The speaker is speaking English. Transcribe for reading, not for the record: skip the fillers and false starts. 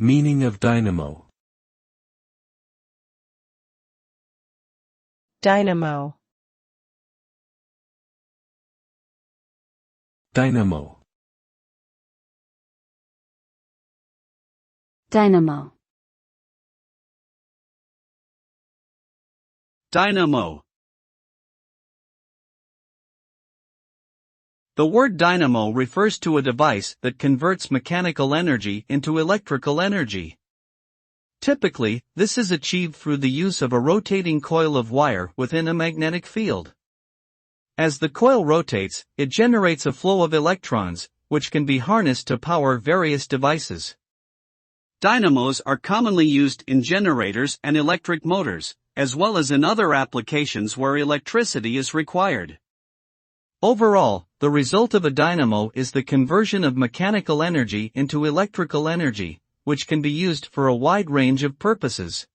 Meaning of dynamo. Dynamo. Dynamo. Dynamo. Dynamo. The word dynamo refers to a device that converts mechanical energy into electrical energy. Typically, this is achieved through the use of a rotating coil of wire within a magnetic field. As the coil rotates, it generates a flow of electrons, which can be harnessed to power various devices. Dynamos are commonly used in generators and electric motors, as well as in other applications where electricity is required. Overall, the result of a dynamo is the conversion of mechanical energy into electrical energy, which can be used for a wide range of purposes.